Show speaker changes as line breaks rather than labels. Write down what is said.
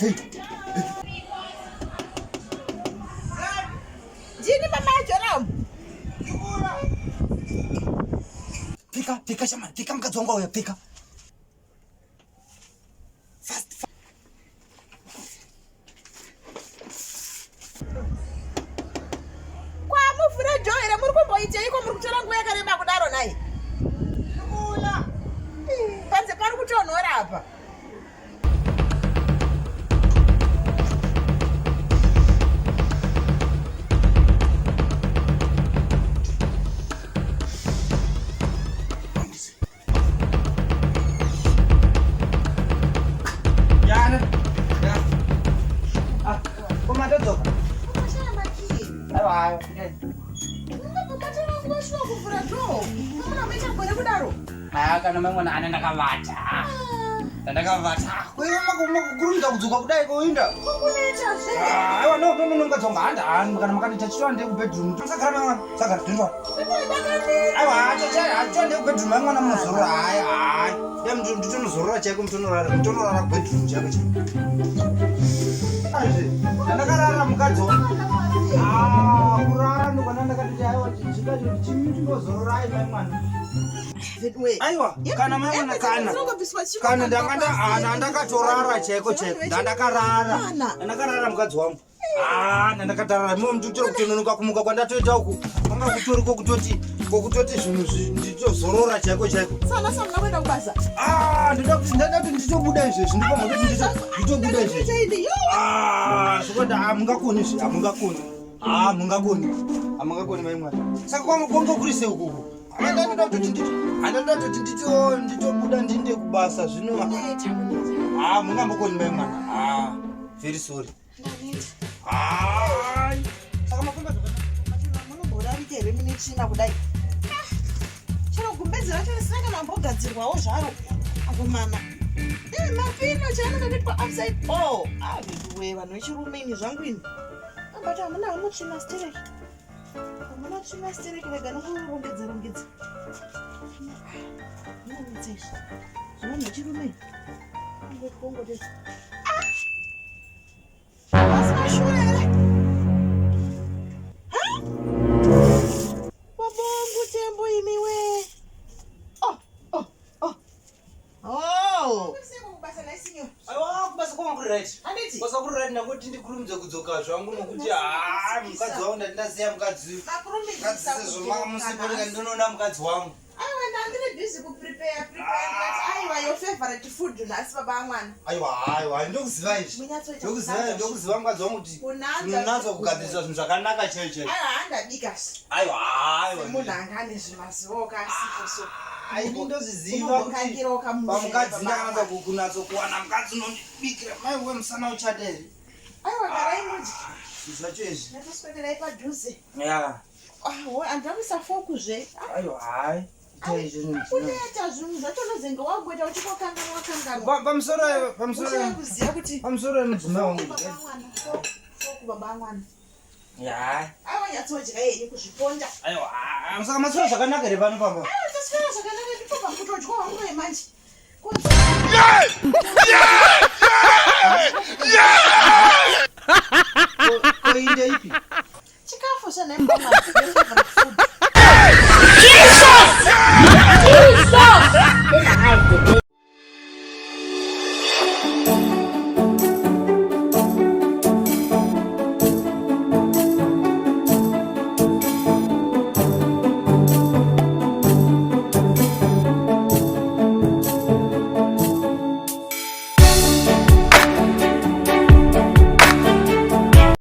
Jini mama Joram.
Pika shaman, pika mukadzi wangu auya, pika. Fast.
Kwa mufura Joram muri kumboite iko muri kutora nguva yakareba kudaro naye. Ula. Panze pari kutonhora apa.
Kana mwana ana ndakavata. Ndakavata. Wewe makurumidza kudzoka kudai koinda.
Kukuneta zve.
Aiwa no ngadzonga handa kana makanita chitwande ku bedroom. Sakara mwana, sakara tindwa. Aiwa acha ndeu bedroom mwana munozorora. Hai. Ndemu nditonozorora chaiko mutonorara ku bedroom chako chako. Aize. Ndakarara mukadzi wangu. Kurara ndokwana ndakati aiwa chikacho chimuzorora ai mwana. Aiwa, kana mwana kana ndakatorara chaiko ndakarara. Ndakarara mukadzi wangu. Ndakatarara nditoro kutononoka kumuka kwandatoita uku. Kwanga kutoriko kutoti zvinhu nditozorora chaiko.
Sana mnakwenda kubasa.
Ndinoda kuti nditobuda izvezvi ndipo kuti nditobuda izvezvi. Zvokwadi hamungakoni. Hamungakoni mai mwana. Saka kwanga kurise ukuku. Handatoda kuti nditobuda ndinde kubasa zvino. Mungambokoni mai mwana. Very sorry.
Saka mafamba munobhora rike reminechina kudai. Chero gumbezi racho risina kana mbogadzirwawo zvaro. Agomana. Mapino chaanenge kuitwa upside ball. Wewe vanhu vechirume ini zvangu ini. But hamuna muchina stereki. Hamuna china stereki rega nokurongedza. Munomutsesha. Zvanhu vechirume. Ngotkongote. Asina shure here. Wabongu tembo imiwe.
Kubasa kwama kuri right. Kubasa kuri right nakuti ndikurumidze kudzoka zvangu nokuti mukadzi wangu ndandasiya mukadzi. Sezvo musiponeka ndinoona mukadzi wangu.
Ndiri busy kuprepare aiwa your favorite food nhasi baba amwana.
Aiwa ndokuziva izvi. Ndokuziva mukadzi wangu kuti unonatswa kugadzirisa zvinhu zvakanaka chaicho.
Handabika.
Aiwa.
Munhu anga ane zvimazivo kasipo so.
Ndozviziva kuti pamukadzi ndakanatsa kunatsokuwana mukadzi unondibikira mai wemusana uchada here.
Aiwa garai mudyi.
Zvacho izvi.
Ndakuswederai padhuze.
Andamisa
fokuzve.
Aiwa hai.
Unoita zvinhu zvacho unozenga wagoita uchikokanganwa.
Pamusoro mudzimai wangu.
Baba amwana.
Aiwa
nyatsodya henyu kuzviponda.
Aiwa saka masoro zvakanaka here pano pamba.
Taswera zvakanaka ndipo pakutodya wangu wemanje.
Koinde ipi?
Chikafu zvenemba.